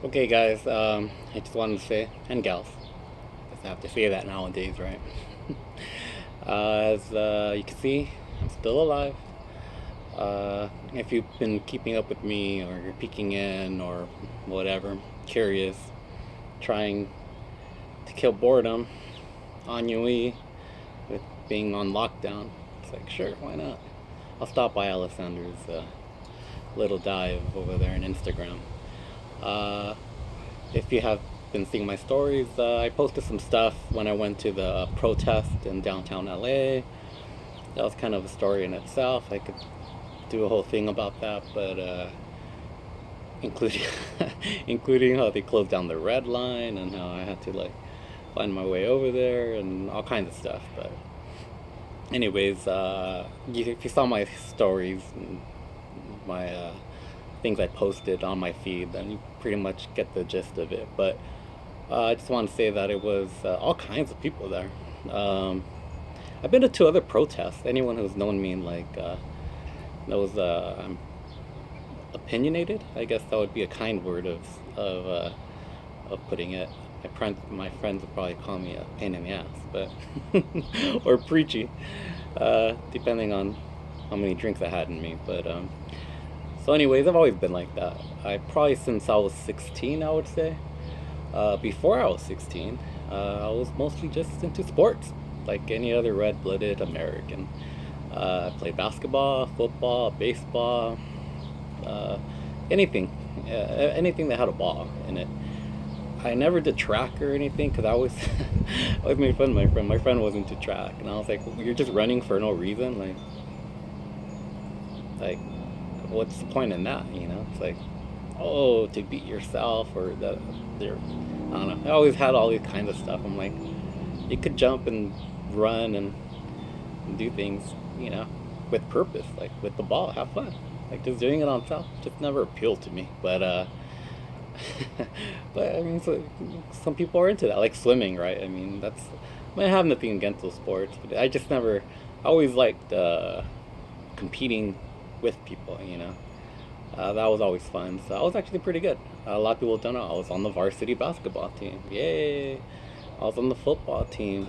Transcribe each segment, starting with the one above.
Okay, guys, I just wanted to say, and gals, guess I have to say that nowadays, right? As you can see, I'm still alive. If you've been keeping up with me, or you're peeking in, or whatever, curious, trying to kill boredom, ennui, with being on lockdown, it's like, sure, why not? I'll stop by Alessandra's little dive over there on Instagram. Uh, If you have been seeing my stories, I posted some stuff when I went to the protest in downtown LA. That was kind of a story in itself. I could do a whole thing about that, but including including how they closed down the red line and how I had to like find my way over there and all kinds of stuff. But anyways, if you saw my stories and my things I posted on my feed, then you pretty much get the gist of it. But I just want to say that it was all kinds of people there. Um, I've been to two other protests. Anyone who's known me like knows I'm opinionated. I guess that would be a kind word of putting it. My friends would probably call me a pain in the ass, but or preachy, depending on how many drinks I had in me. But so, anyways, I've always been like that. I probably since I was 16, I would say. Before I was 16, I was mostly just into sports, like any other red blooded American. I played basketball, football, baseball, uh, anything. Anything that had a ball in it. I never did track or anything because I always, I always made fun of my friend. My friend was into track, and I was like, "You're just running for no reason. Like, what's the point in that? You know? It's like, oh, to beat yourself or that. They're, I don't know. I always had all these kinds of stuff. I'm like, you could jump and run and do things, you know, with purpose, like with the ball, have fun. Like just doing it on top just never appealed to me. But but I mean, so, some people are into that, like swimming, right? I mean, I have nothing against those sports, but I just never. I always liked competing with people, you know. That was always fun. So I was actually pretty good. A lot of people don't know. I was on the varsity basketball team. Yay! I was on the football team.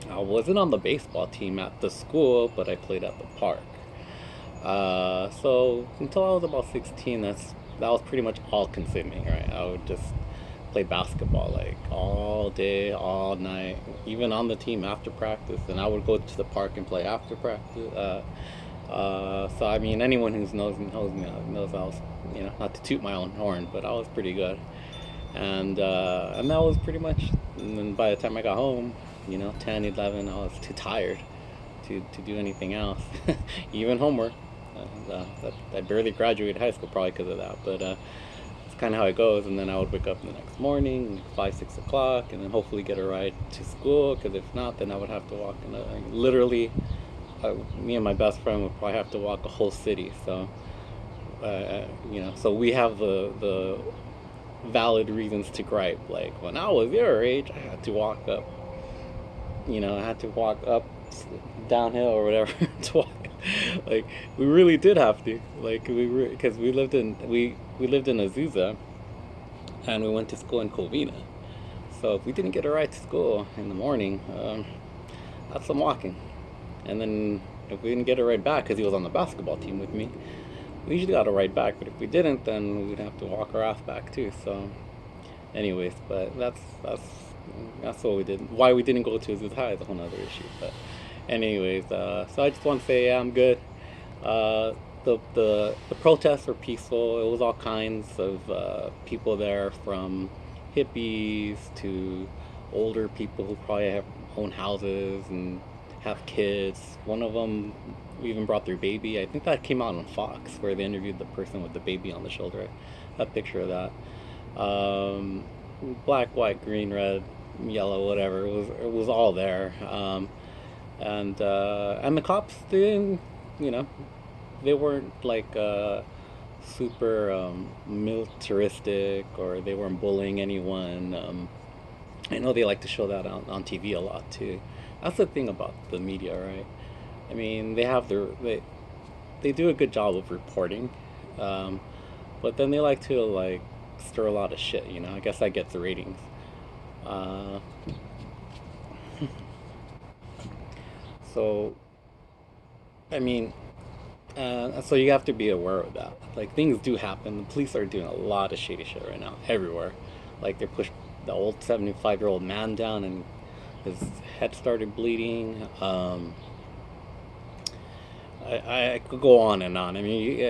I wasn't on the baseball team at the school, but I played at the park. So until I was about 16, that was pretty much all consuming, right? I would just play basketball like all day, all night, even on the team after practice, and I would go to the park and play after practice. So I mean, anyone who knows me knows I was, you know, not to toot my own horn, but I was pretty good, and that was pretty much. And then by the time I got home, you know, 10, 11, I was too tired to do anything else, even homework. I barely graduated high school probably because of that, but it's kind of how it goes. And then I would wake up the next morning, 5, 6 o'clock, and then hopefully get a ride to school. Because if not, then I would have to walk. Literally, me and my best friend would probably have to walk a whole city. So, you know, so we have the valid reasons to gripe. Like when I was your age, I had to walk up. You know, I had to walk up downhill or whatever to walk. Like we really did have to. Like because we lived in Azusa and we went to school in Covina. So if we didn't get a ride to school in the morning, that's some walking. And then if we didn't get a ride back because he was on the basketball team with me, we usually got a ride back. But if we didn't, then we'd have to walk our ass back too. So, anyways, but that's what we did. Why we didn't go to Azusa High is a whole other issue. But anyways, so I just want to say, yeah, I'm good. Uh, the protests were peaceful. It was all kinds of people there, from hippies to older people who probably have own houses and have kids. One of them even brought their baby. I think that came out on Fox, where they interviewed the person with the baby on the shoulder. I have a picture of that. Black, white, green, red, yellow, whatever. It was all there. And the cops didn't, you know, they weren't like super militaristic, or they weren't bullying anyone. I know they like to show that on TV a lot too. That's the thing about the media, right? I mean, they do a good job of reporting, um, but then they like to like stir a lot of shit. You know, I guess that gets the ratings. Uh, so I mean, so you have to be aware of that. Like things do happen. The police are doing a lot of shady shit right now, everywhere. Like they pushed the old 75-year-old man down and his head started bleeding. I could go on and on. I mean,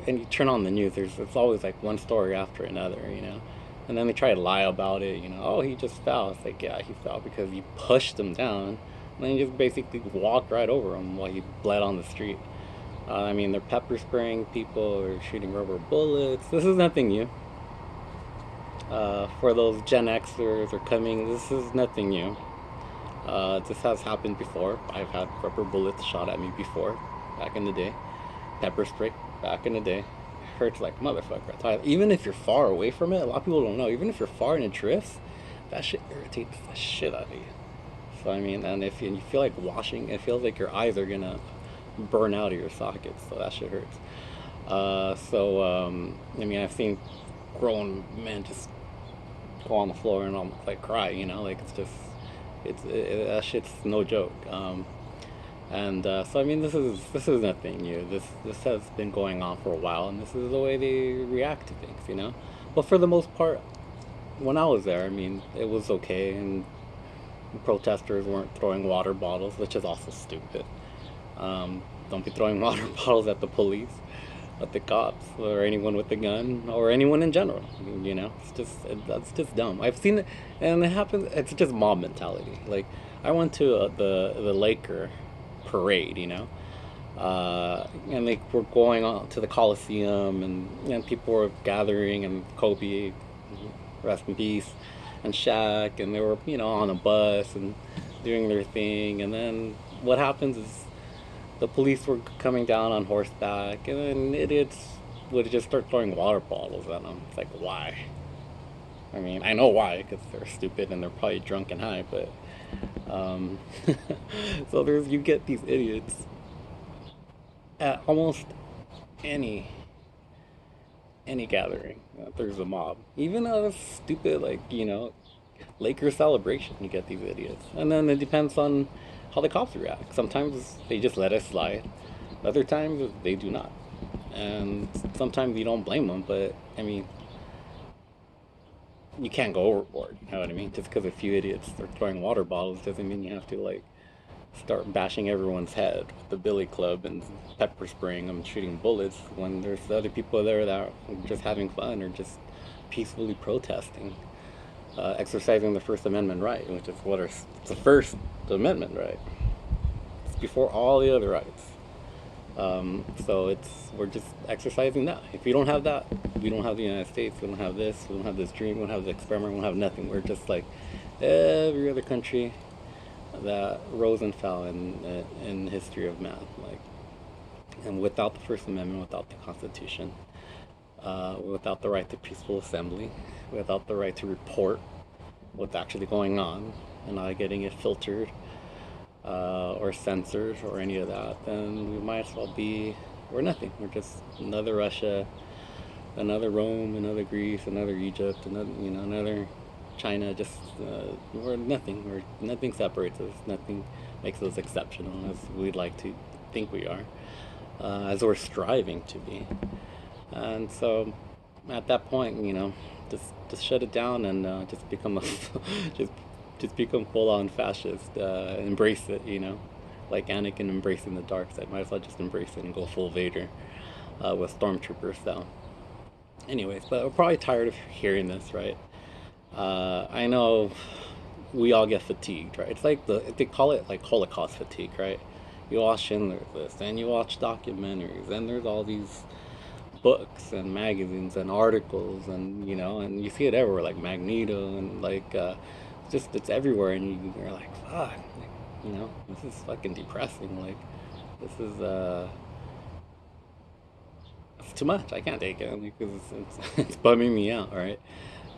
and you turn on the news. It's always like one story after another, you know. And then they try to lie about it, you know. Oh, he just fell. It's like, yeah, he fell because you pushed him down, and then you just basically walked right over him while he bled on the street. I mean, they're pepper spraying people or shooting rubber bullets. This is nothing new. For those Gen Xers are coming, this is nothing new. This has happened before. I've had rubber bullets shot at me before, back in the day. Pepper spray, back in the day. Hurts like a motherfucker. Even if you're far away from it, a lot of people don't know. Even if you're far and it drifts, that shit irritates the shit out of you. So I mean, and if you feel like washing, it feels like your eyes are gonna burn out of your sockets. So that shit hurts. I mean, I've seen grown men just go on the floor and almost like cry. You know, like it's just that shit's no joke. I mean, this is nothing new. This has been going on for a while, and this is the way they react to things, you know. But for the most part, when I was there, I mean, it was okay, and protesters weren't throwing water bottles, which is also stupid. Don't be throwing water bottles at the police, at the cops, or anyone with a gun, or anyone in general. You know, that's just dumb. I've seen it, and it happens. It's just mob mentality. Like I went to the Laker parade, you know, and they were going on to the Coliseum, and people were gathering, and Kobe, rest in peace, and Shaq, and they were, you know, on a bus and doing their thing, and then what happens is the police were coming down on horseback, and then idiots would just start throwing water bottles at them. It's like, why? I mean, I know why, because they're stupid and they're probably drunk and high, but um, so you get these idiots at almost any any gathering. There's a mob, even a stupid like Lakers celebration. You get these idiots, and then it depends on how the cops react. Sometimes they just let it slide. Other times they do not, and sometimes you don't blame them. But I mean, you can't go overboard. You know what I mean? Just because a few idiots are throwing water bottles doesn't mean you have to like start bashing everyone's head with the billy club and pepper spraying them, shooting bullets when there's other people there that are just having fun or just peacefully protesting, exercising the First Amendment right, which is it's the First Amendment right. It's before all the other rights. So we're just exercising that. If we don't have that, we don't have the United States. We don't have this. We don't have this dream. We don't have this experiment. We don't have nothing. We're just like every other country that rose and fell in the history of man. Like, and without the First Amendment, without the Constitution, without the right to peaceful assembly, without the right to report what's actually going on, and not getting it filtered or censored or any of that, then we might as well we're nothing. We're just another Russia, another Rome, another Greece, another Egypt, another China. Just we're nothing. Nothing separates us. Nothing makes us exceptional as we'd like to think we are, as we're striving to be. And so, at that point, just shut it down and just become a just just become full on fascist. Embrace it. Like Anakin embracing the dark side. Might as well just embrace it and go full Vader with stormtroopers style. Anyways, but we're probably tired of hearing this, right? I know we all get fatigued, right? It's like they call it like Holocaust fatigue, right? You watch Schindler's List, and you watch documentaries, and there's all these books and magazines and articles, and you see it everywhere, like Magneto, and like it's everywhere, and you're like, fuck, like, this is fucking depressing. Like, this is it's too much. I can't take it because it's bumming me out, right?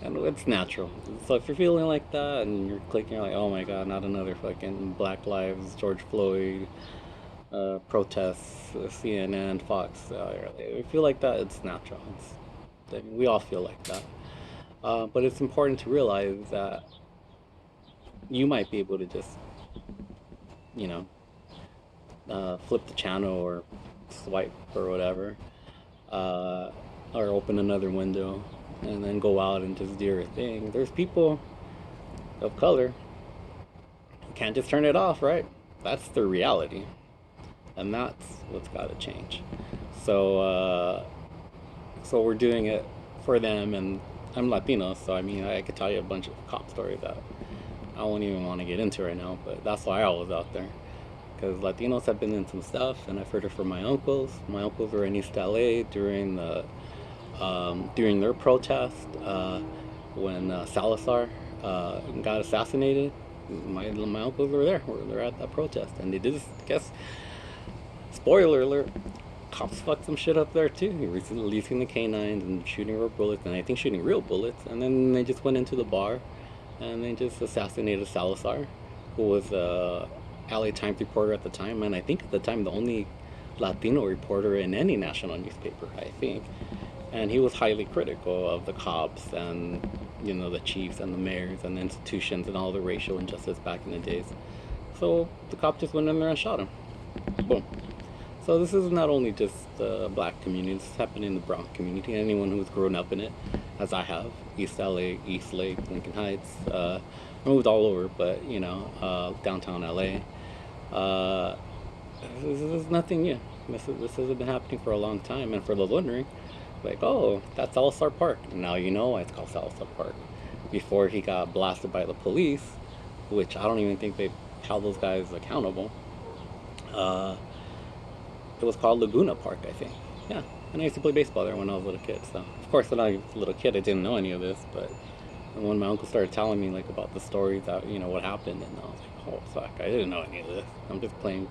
And it's natural. So if you're feeling like that and you're clicking, you're like, oh my god, not another fucking Black Lives, George Floyd, protests, CNN, Fox. If you feel like that, it's natural. I mean, we all feel like that. But it's important to realize that you might be able to just, you know, flip the channel or swipe or whatever, uh, or open another window and then go out and just do your thing. There's people of color who can't just turn it off, right? That's the reality, and that's what's got to change. So, so we're doing it for them, and I'm Latino, so I mean, I could tell you a bunch of cop stories that I won't even want to get into right now, but that's why I was out there. Because Latinos have been in some stuff, and I've heard it from my uncles. My uncles were in East LA during their protest when Salazar got assassinated. My uncles were there. They're at that protest, and they did. Guess spoiler alert: cops fucked some shit up there too. Releasing the canines and shooting real bullets, and I think shooting real bullets. And then they just went into the bar, and they just assassinated Salazar, who was a LA Times reporter at the time, and I think at the time the only Latino reporter in any national newspaper, I think. And he was highly critical of the cops and the chiefs and the mayors and the institutions and all the racial injustice back in the days. So the cop just went in there and shot him. Boom. So this is not only just the black community, this is happening in the brown community. Anyone who's grown up in it, as I have, East LA, East Lake, Lincoln Heights, I moved all over, but downtown LA. Uh, this is nothing new. This has been happening for a long time, and for those wondering, like, oh, that's Salazar Park. Now you know why it's called Salazar Park. Before he got blasted by the police, which I don't even think they held those guys accountable. Uh, it was called Laguna Park, I think. Yeah, and I used to play baseball there when I was a little kid. So of course, when I was a little kid, I didn't know any of this. But when my uncle started telling me like about the stories that what happened, and I was like, oh fuck, I didn't know any of this. I'm just playing,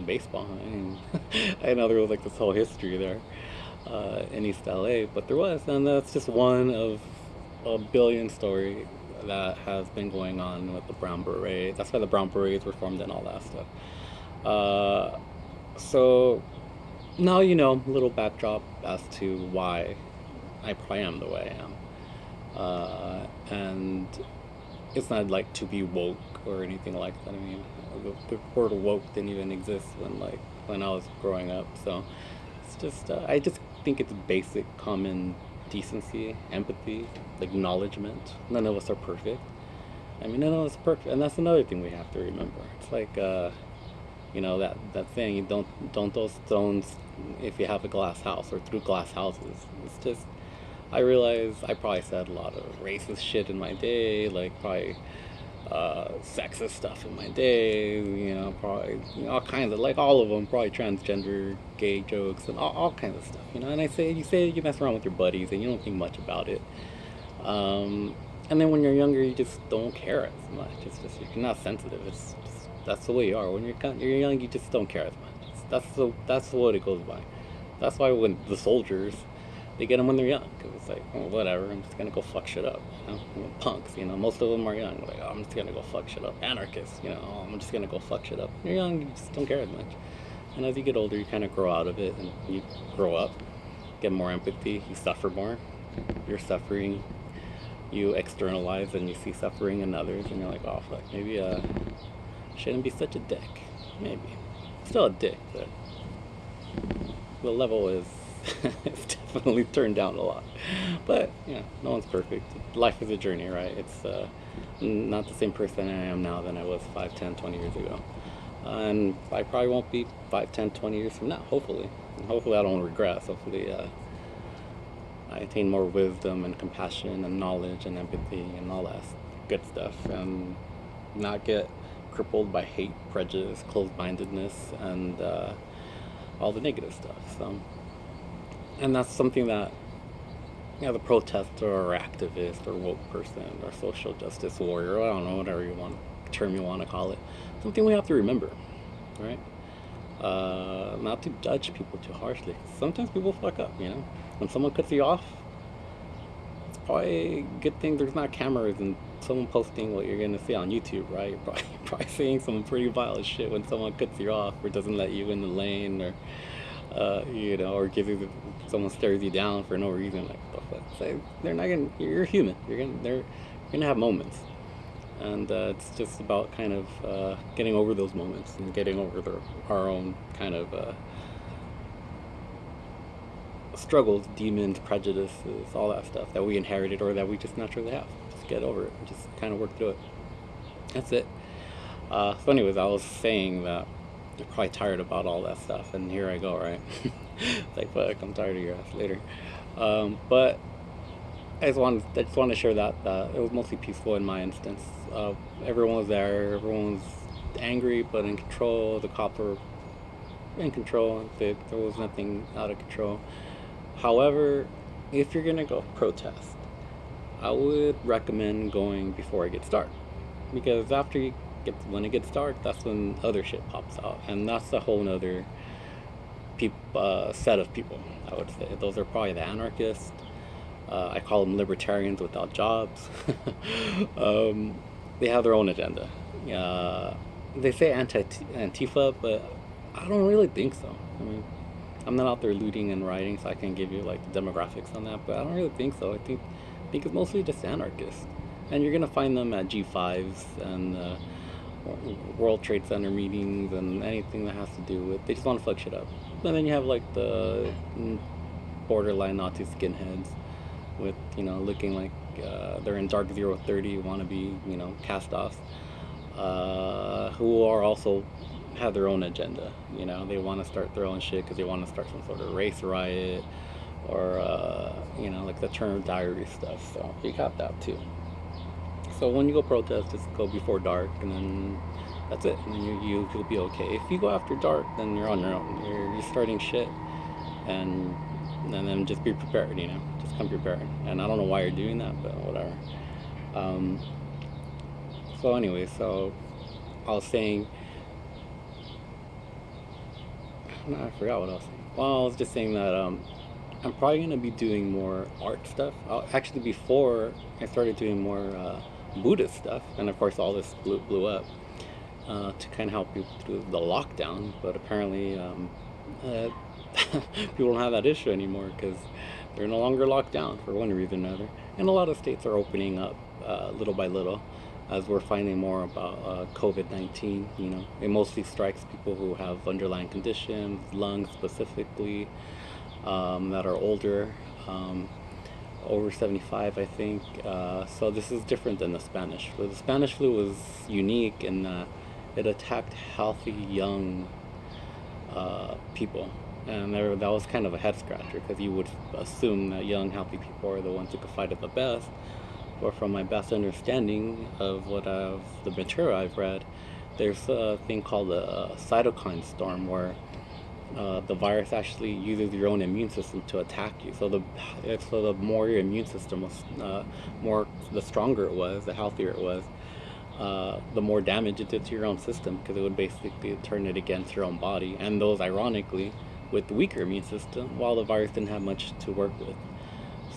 baseball. I didn't know there was like this whole history there in East LA, but there was, and that's just one of a billion stories that has been going on with the Brown Berets. That's why the Brown Berets were formed and all that stuff. Uh, so now a little backdrop as to why I probably am the way I am. And it's not like to be woke or anything like that. I mean, the word woke didn't even exist when I was growing up. So it's just I just think it's basic common decency, empathy, acknowledgement. None of us are perfect. I mean, none of us are perfect, and that's another thing we have to remember. It's like that thing. You don't throw stones if you have a glass house or through glass houses. It's just I realize I probably said a lot of racist shit in my day, like probably sexist stuff in my day, probably all kinds of, like all of them, probably transgender, gay jokes, and all kinds of stuff, And you mess around with your buddies and you don't think much about it. And then when you're younger, you just don't care as much. It's just you're not sensitive. It's just, that's the way you are. When you're young, you just don't care as much. That's what it goes by. That's why when the soldiers they get them when they're young, because it's like, oh, whatever, I'm just gonna go fuck shit up. Punks, most of them are young. Like, oh, I'm just gonna go fuck shit up. Anarchists, oh, I'm just gonna go fuck shit up. When you're young, you just don't care as much. And as you get older, you kind of grow out of it, and you grow up, get more empathy, you suffer more. You're suffering, you externalize, and you see suffering in others, and you're like, oh fuck, maybe shouldn't be such a dick. Maybe still a dick, but the level is it's definitely turned down a lot. But no one's perfect. Life is a journey, right? It's not the same person I am now than I was 5, 10, 20 years ago. And I probably won't be 5, 10, 20 years from now, hopefully. And hopefully I don't regress. Hopefully I attain more wisdom and compassion and knowledge and empathy and all that good stuff, and not get crippled by hate, prejudice, closed-mindedness, and all the negative stuff. So, and that's something that the protester or activist or woke person or social justice warrior, I don't know, whatever term you want to call it, something we have to remember, right? Not to judge people too harshly. Sometimes people fuck up, When someone cuts you off, it's probably a good thing there's not cameras and someone posting what you're gonna see on YouTube, right? You're probably seeing some pretty violent shit when someone cuts you off or doesn't let you in the lane, or or someone stares you down for no reason. Like, the but it's like, they're not gonna. You're human. You're gonna have moments, and it's just about kind of getting over those moments and getting over our own kind of struggles, demons, prejudices, all that stuff that we inherited or that we just naturally have. Just get over it and just kind of work through it. That's it. So, anyways, I was saying that you're probably tired about all that stuff, and here I go, right? It's like, fuck, I'm tired of your ass later. But I just want to share that it was mostly peaceful in my instance. Everyone was there. Everyone was angry, but in control. The cops were in control. There was nothing out of control. However, if you're gonna go protest, I would recommend going before it gets dark, because when it gets dark, that's when other shit pops out, and that's a whole nother set of people. I would say those are probably the anarchists. I call them libertarians without jobs. They have their own agenda. They say Antifa, but I don't really think so. I mean, I'm not out there looting and rioting, so I can give you like the demographics on that, but I don't really think so. I think it's mostly just anarchists, and you're gonna find them at G5s and World Trade Center meetings and anything that has to do with. They just want to fuck shit up. And then you have like the borderline Nazi skinheads with looking like they're in Dark 030 wannabe cast-offs, who are also have their own agenda. They want to start their own shit because they want to start some sort of race riot or like the Turner Diary stuff. So you got that too. So when you go protest, just go before dark, and then that's it. And then you'll be okay. If you go after dark, then you're on your own. You're starting shit, and then just be prepared. Just come prepared. And I don't know why you're doing that, but whatever. Um, so anyway, I was saying, I forgot what I was saying. Well, I was just saying that I'm probably gonna be doing more art stuff. Actually, before I started doing more Buddhist stuff, and of course all this blew up to kind of help people through the lockdown. But apparently, uh, people don't have that issue anymore because they're no longer locked down for one reason or another. And a lot of states are opening up little by little as we're finding more about COVID-19. It mostly strikes people who have underlying conditions, lungs specifically, that are older, over 75, I think. So this is different than the Spanish flu. The Spanish flu was unique in that it attacked healthy, young people. And that was kind of a head scratcher because you would assume that young, healthy people are the ones who could fight it the best. But from my best understanding of the material I've read, there's a thing called a cytokine storm where the virus actually uses your own immune system to attack you. So the more your immune system was, the stronger it was, the healthier it was, the more damage it did to your own system, because it would basically turn it against your own body. And those, ironically, with the weaker immune system, while the virus didn't have much to work with.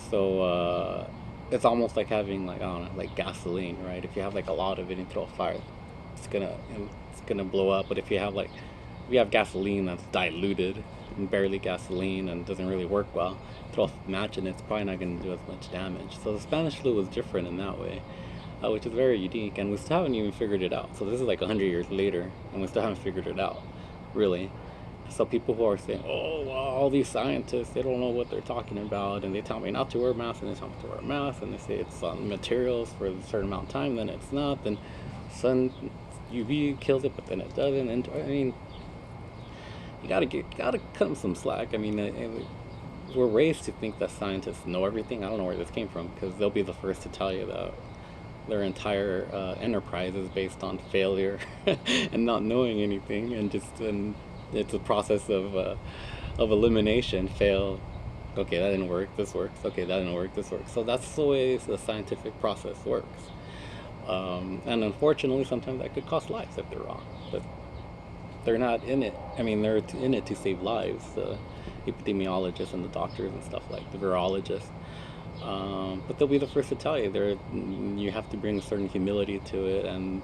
So it's almost like having, like, I don't know, like gasoline, right? If you have like a lot of it and throw a fire, it's gonna blow up. But if you have gasoline that's diluted and barely gasoline and doesn't really work well, throw a match in it, it's probably not going to do as much damage. So the Spanish flu was different in that way, which is very unique, and we still haven't even figured it out. So this is like 100 years later, and we still haven't figured it out, really. So people who are saying, oh, well, all these scientists, they don't know what they're talking about, and they tell me not to wear masks, and they tell me to wear a mask, and they say it's on materials for a certain amount of time, then it's not, then sun UV kills it, but then it doesn't. And I mean, you gotta cut them some slack. I mean, we're raised to think that scientists know everything. I don't know where this came from, because they'll be the first to tell you that their entire enterprise is based on failure and not knowing anything, and it's a process of elimination. Fail, okay, that didn't work. This works. Okay, that didn't work. This works. So that's the way the scientific process works. And unfortunately, sometimes that could cost lives if they're wrong. But they're not in it. I mean, they're in it to save lives. The epidemiologists and the doctors and stuff, like the virologists. But they'll be the first to tell you. You have to bring a certain humility to it and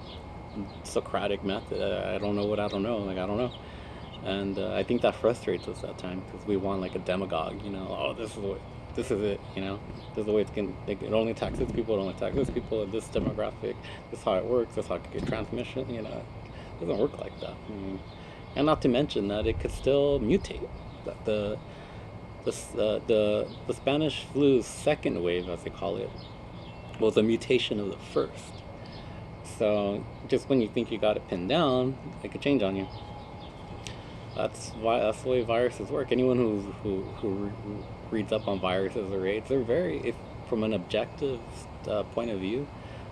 Socratic method. I don't know what I don't know. Like, I don't know. And I think that frustrates us at times because we want like a demagogue. Oh, this is what. this is it, you know. This is the way it's going. It only attacks this people. It only attacks this people. This demographic. This is how it works. This is how it get transmission. You know, it doesn't work like that. And not to mention that it could still mutate. That the Spanish flu's second wave, as they call it, was a mutation of the first. So just when you think you got it pinned down, it could change on you. That's the way viruses work. Anyone who reads up on viruses or AIDS, they're very, if from an objective point of view,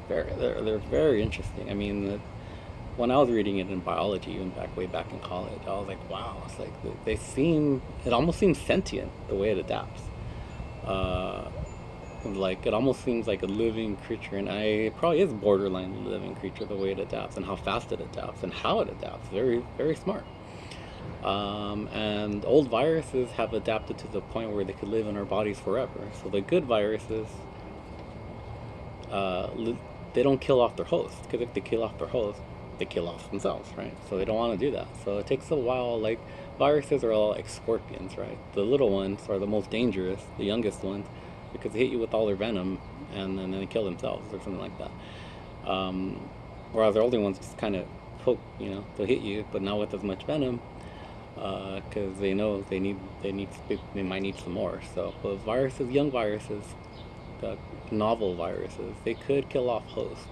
they're very interesting. I mean, when I was reading it in biology, even way back in college, I was like, wow, it's like it almost seems sentient the way it adapts. Uh, like it almost seems like a living creature, and it probably is borderline living creature the way it adapts and how fast it adapts and how it adapts. Very, very smart. And old viruses have adapted to the point where they could live in our bodies forever. So the good viruses, uh, they don't kill off their host, because if they kill off their host, they kill off themselves, right? So they don't want to do that. So it takes a while. Like viruses are all like scorpions, right? The little ones are the most dangerous, the youngest ones, because they hit you with all their venom and then they kill themselves or something like that. Um, Whereas the older ones just kind of poke, they'll hit you, but not with as much venom, because they know they might need some more. So, but viruses, young viruses, the novel viruses, they could kill off hosts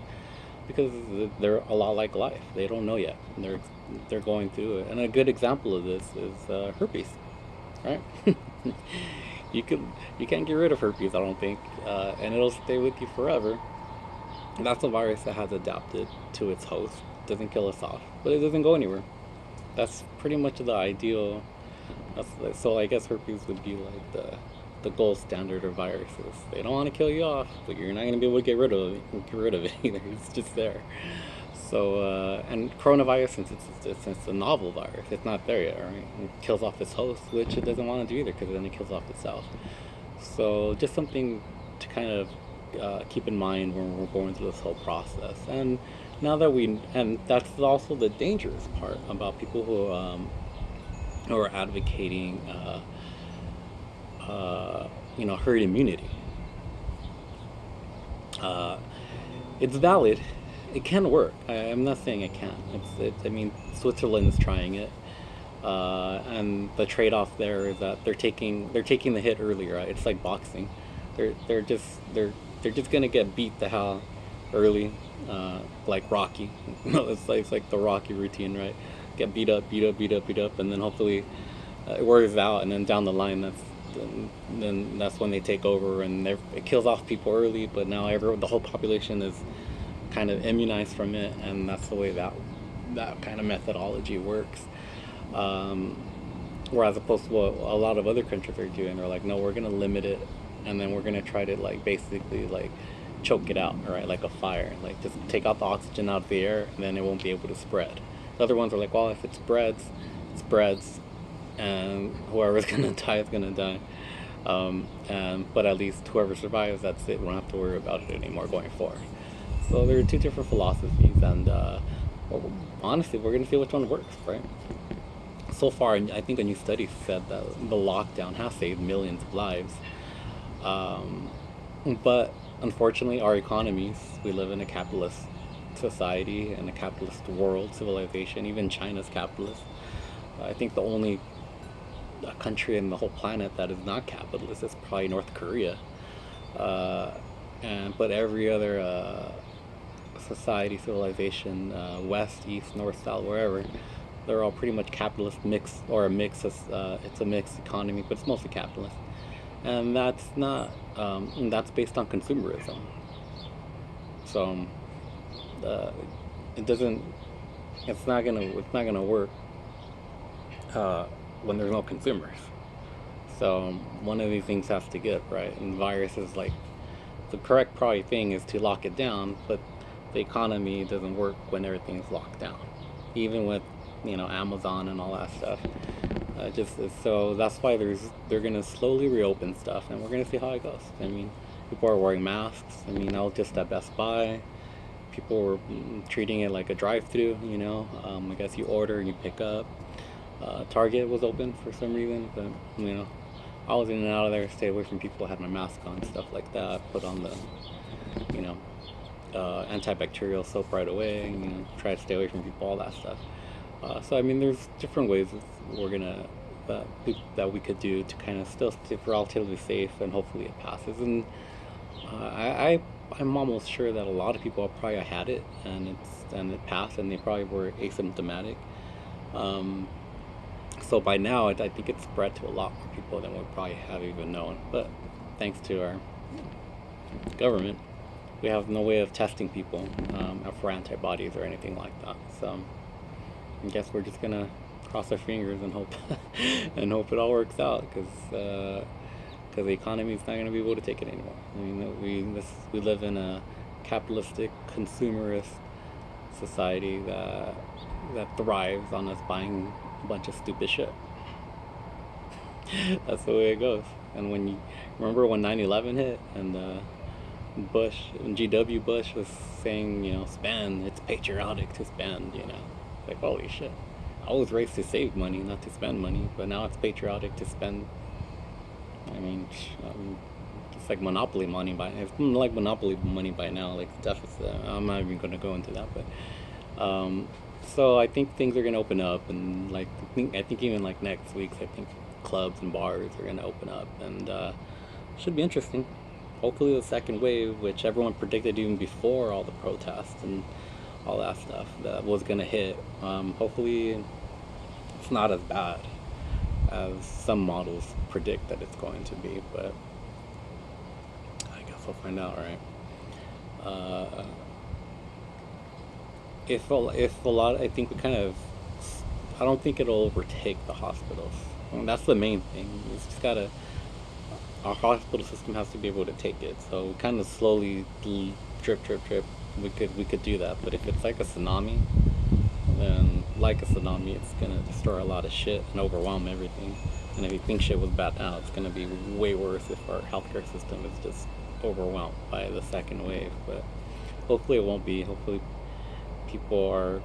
because they're a lot like life. They don't know yet. They're going through it. And a good example of this is herpes, right? you could you can't get rid of herpes, I don't think, and it'll stay with you forever. That's a virus that has adapted to its host. Doesn't kill us off, but it doesn't go anywhere. That's pretty much the ideal. So I guess herpes would be like the gold standard of viruses. They don't want to kill you off, but you're not going to be able to get rid of it either. It's just there. So and coronavirus, since it's a novel virus, it's not there yet, right? It kills off its host, which it doesn't want to do either, because then it kills off itself. So just something to kind of keep in mind when we're going through this whole process. And and that's also the dangerous part about people who are advocating, herd immunity. Uh, it's valid. It can work. I'm not saying it can't. I mean, Switzerland is trying it, and the trade-off there is that they're taking the hit early, right? It's like boxing. They're just gonna get beat the hell early, like Rocky. It's like the Rocky routine, right? Get beat up, beat up, beat up, beat up, and then hopefully it wears out, and then down the line, then that's when they take over, and it kills off people early. But now the whole population is kind of immunized from it, and that's the way that kind of methodology works. Um, Whereas opposed to what a lot of other countries are doing, they're like, no, we're gonna limit it, and then we're gonna try to like basically like choke it out, right? Like a fire, like just take out the oxygen out of the air, and then it won't be able to spread. The other ones are like, well, if it spreads, and whoever's gonna die is gonna die. But at least whoever survives, that's it. We don't have to worry about it anymore going forward. So there are two different philosophies, and well, honestly, we're gonna see which one works, right? So far, I think a new study said that the lockdown has saved millions of lives. Um, but unfortunately, our economies, we live in a capitalist society and a capitalist world, civilization. Even China's capitalist. I think the only country in the whole planet that is not capitalist is probably North Korea. Uh, but every other society, civilization, west, east, north, south, wherever, they're all pretty much capitalist mix or a mix. It's a mixed economy, but it's mostly capitalist, and that's not. That's based on consumerism. So uh, it doesn't. It's not gonna work uh, when there's no consumers. So one of these things has to give, right? And virus is like the correct probably thing is to lock it down, but the economy doesn't work when everything's locked down, even with Amazon and all that stuff. Just so that's why they're gonna slowly reopen stuff, and we're gonna see how it goes. I mean, people are wearing masks. I mean, I was just at Best Buy. People were treating it like a drive-through. I guess you order and you pick up. Target was open for some reason, but I was in and out of there, stay away from people, had my mask on, stuff like that. Put on the, you know, antibacterial soap right away. Try to stay away from people, all that stuff. So I mean, there's different ways we're gonna that we could do to kind of still stay relatively safe, and hopefully it passes. And I'm almost sure that a lot of people probably had it, and it passed, and they probably were asymptomatic. Um, so by now, I think it's spread to a lot more people than we probably have even known. But thanks to our government, we have no way of testing people for antibodies or anything like that. So I guess we're just gonna cross our fingers and hope and hope it all works out, because the economy is not gonna be able to take it anymore. I mean, we live in a capitalistic, consumerist society that thrives on us buying a bunch of stupid shit. That's the way it goes. And when you remember when 9/11 hit, and GW Bush was saying, spend, it's patriotic to spend, like, holy shit. I was raised to save money, not to spend money, but now it's patriotic to spend. I mean, it's like monopoly money by now, like the deficit. I'm not even going to go into that, but so I think things are going to open up, and like I think even like next week, I think clubs and bars are going to open up, and should be interesting. Hopefully, the second wave, which everyone predicted even before all the protests and all that stuff, that was going to hit. Hopefully, it's not as bad as some models predict that it's going to be, but I guess we'll find out, right? Uh, if a lot, I think I don't think it'll overtake the hospitals. That's the main thing. It's just gotta, our hospital system has to be able to take it. So kind of slowly, drip, drip, drip. We could do that. But if it's like a tsunami, then like a tsunami, it's gonna destroy a lot of shit and overwhelm everything. And if you think shit was bad now, it's gonna be way worse if our healthcare system is just overwhelmed by the second wave. But hopefully it won't be. Hopefully people are,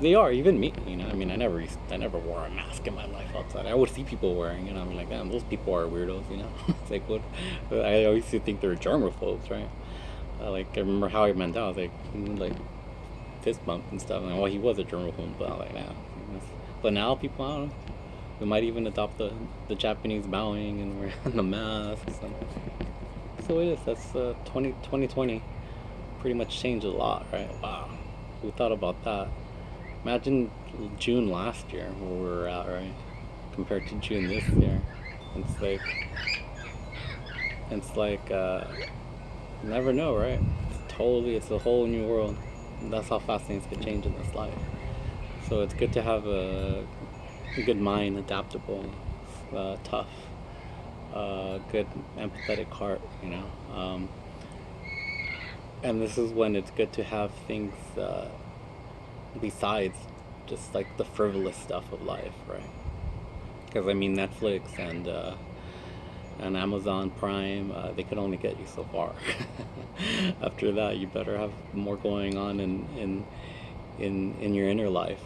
they are, even me, I mean, I never wore a mask in my life outside. I would see people wearing it, I'm like, damn, those people are weirdos, It's like, what, I always used to think they were germaphobes, right? Like, I remember Howie Mandel, like fist bump and stuff, and well, he was a germaphobe, but I'm like, nah. But now people, I don't know, we might even adopt the Japanese bowing and wearing the masks, and so it is. That's 2020 pretty much changed a lot, right? Wow. Who thought about that? Imagine June last year where we were at, right? Compared to June this year. It's like, you never know, right? It's a whole new world. And that's how fast things can change in this life. So it's good to have a good mind, adaptable, tough, good empathetic heart, and this is when it's good to have things besides just like the frivolous stuff of life, right? Because I mean, Netflix and Amazon Prime, they could only get you so far. After that, you better have more going on in your inner life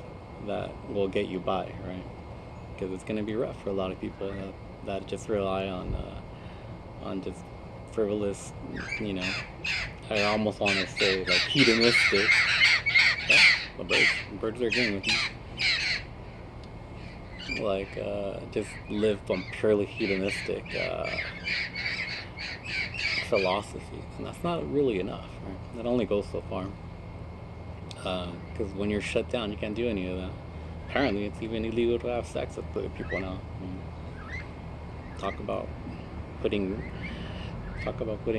that will get you by, right? Because it's gonna be rough for a lot of people that just rely on just frivolous, I almost want to say like hedonistic. Yeah, the birds are agreeing with me. Like just live on purely hedonistic philosophy, and that's not really enough. Right? That only goes so far. Because when you're shut down, you can't do any of that. Apparently, it's even illegal to have sex with other people now. Talk about putting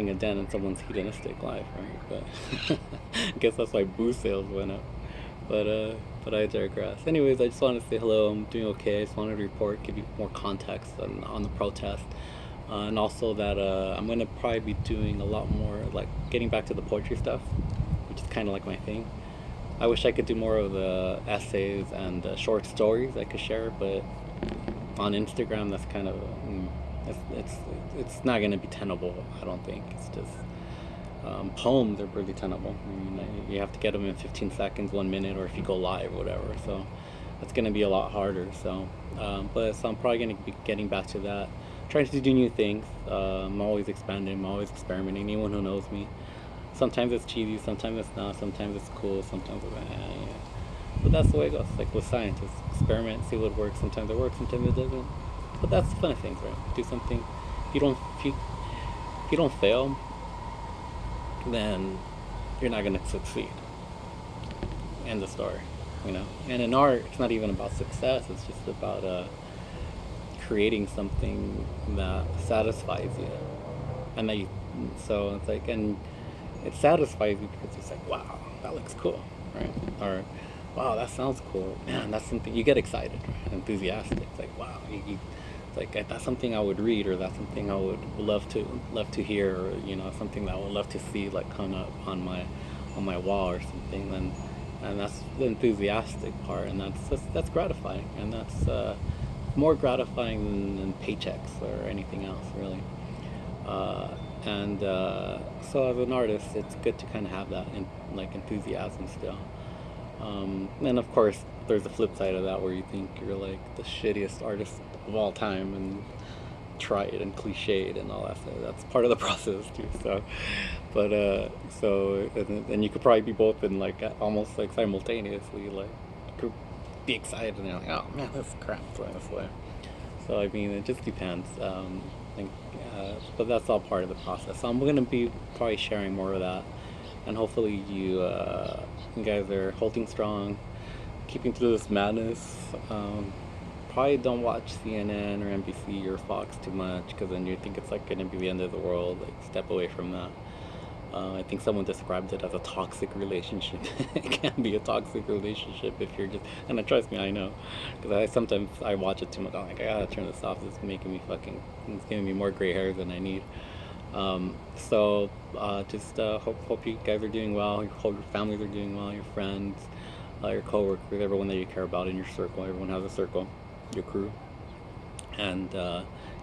a dent in someone's hedonistic life, right? But I guess that's why booze sales went up. But I digress. Anyways, I just wanted to say hello. I'm doing okay. I just wanted to report, give you more context on the protest, and also that I'm gonna probably be doing a lot more, like getting back to the poetry stuff, which is kind of like my thing. I wish I could do more of the essays and short stories I could share, but on Instagram, that's kind of it's not gonna be tenable. I don't think. It's just poems are pretty tenable. I mean, you have to get them in 15 seconds, 1 minute, or if you go live, whatever. So that's gonna be a lot harder. So, so I'm probably gonna be getting back to that. trying to do new things. I'm always expanding. I'm always experimenting. Anyone who knows me, sometimes it's cheesy, sometimes it's not, sometimes it's cool, sometimes it's yeah. But that's the way it goes. Like with science, just experiment, see what works. Sometimes it works, sometimes it doesn't. But that's the fun of things, right? Do something. If you don't fail, then you're not gonna succeed. End the story. You know. And in art, it's not even about success. It's just about creating something that satisfies you, and that you. So it's like, and it satisfies you because it's like, wow, that looks cool, right? Or, wow, that sounds cool. Man, that's something you get excited, right? Enthusiastic. It's like, wow, it's like that's something I would read, or that's something I would love to hear, or something that I would love to see like hung up on my wall or something. And that's the enthusiastic part, and that's gratifying, and that's more gratifying than paychecks or anything else, really. Uh, and so as an artist, it's good to kind of have that like enthusiasm still. And of course, there's the flip side of that where you think you're like the shittiest artist of all time and trite and cliched and all that stuff. That's part of the process too. So, but and you could probably be both in like almost like simultaneously. Like you could be excited and you're like, oh man, this crap throwing this way. So I mean, it just depends. Think, but that's all part of the process. So I'm gonna be probably sharing more of that, and hopefully you guys are holding strong, keeping through this madness. Probably don't watch CNN or NBC or Fox too much, because then you think it's like gonna be the end of the world. Like step away from that. I think someone described it as a toxic relationship. It can be a toxic relationship if you're just, and trust me, I know, because I sometimes I watch it too much. I'm like, I gotta turn this off. It's making me fucking, it's giving me more gray hairs than I need. Just hope you guys are doing well. Hope your families are doing well. Your friends, your coworkers, everyone that you care about in your circle. Everyone has a circle, your crew, and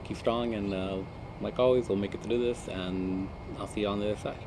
keep strong. And like always, we'll make it through this. And I'll see you on the other side.